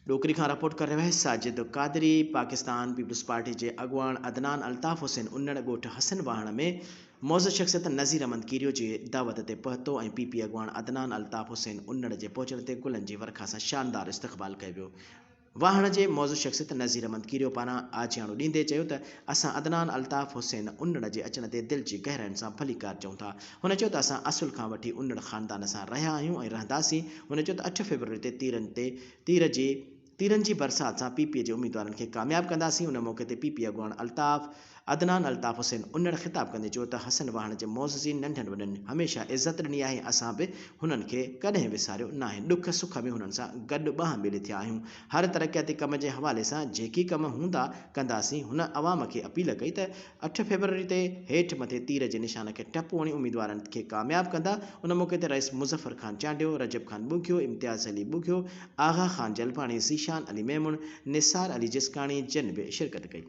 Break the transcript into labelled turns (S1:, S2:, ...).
S1: डोकरी खां रिपोर्ट कर रहे हैं साजिद कादरी। पाकिस्तान पीपल्स पार्टी के अगवान अदनान अल्ताफ़ हुसैन उन्नड़ ॻोठ हसन वाहण में मौज़ शख्सियत नज़ीर अहमद कीरियो की दावत ते पहुतो ऐं पीपी अगवान अदनान अल्ताफ़ हुसैन उन्नड़ के पहुचण ते गुलन की वर्खा से शानदार इस्तक़बाल किया वियो। वाहण के मौज़ शख्सियत नज़ीर अहमद कीरियो पारां आजियाणो ॾींदे चयो त असां अदनान अल्ताफ़ हुसैन उन्नड़ के अचण ते दिल की गहराइनि सां भलीकार चऊं था। हुन चयो त असां असुल खां वठी उन्नड़ ख़ानदान सां रहिया आहियूं ऐं रहंदासीं। हुन चयो त 8 फरवरी ते तीरन की बरसात सां पीपीए के उम्मीदवारन के कामयाब कंदासीं। उन मौके ते पीपी अगवान अदनान अल्ताफ़ हुसैन उन्नड़ खिताब कंदे चयो त हसन वाहण के मौज़ जी नंढनि वॾनि हमेशा इज़्ज़त ॾिनी आहे। असां बि हुननि खे कॾहिं विसारियो नाहे। ॾुख सुख में हुननि सां गॾु ॿांह ॿेड़े थिया आहियूं। हर तरक़ियाती कम के हवाले से जेकी कम हूंदा कंदासीं। हुन अवाम के अपील कई त 8 फरवरी ते हेठि मथे तीर के निशान के टपो हणी उम्मीदवारन के कामयाब कंदा। उन मौके ते रईस मुज़फ़र खान चांडियो, रजब खान बुघियो, इम्तियाज़ अली बुघियो, आगा खान जलपाणी, ज़ीशान अली मेमुन, निसार अली जिसकाणी जन भी शिरकत कई।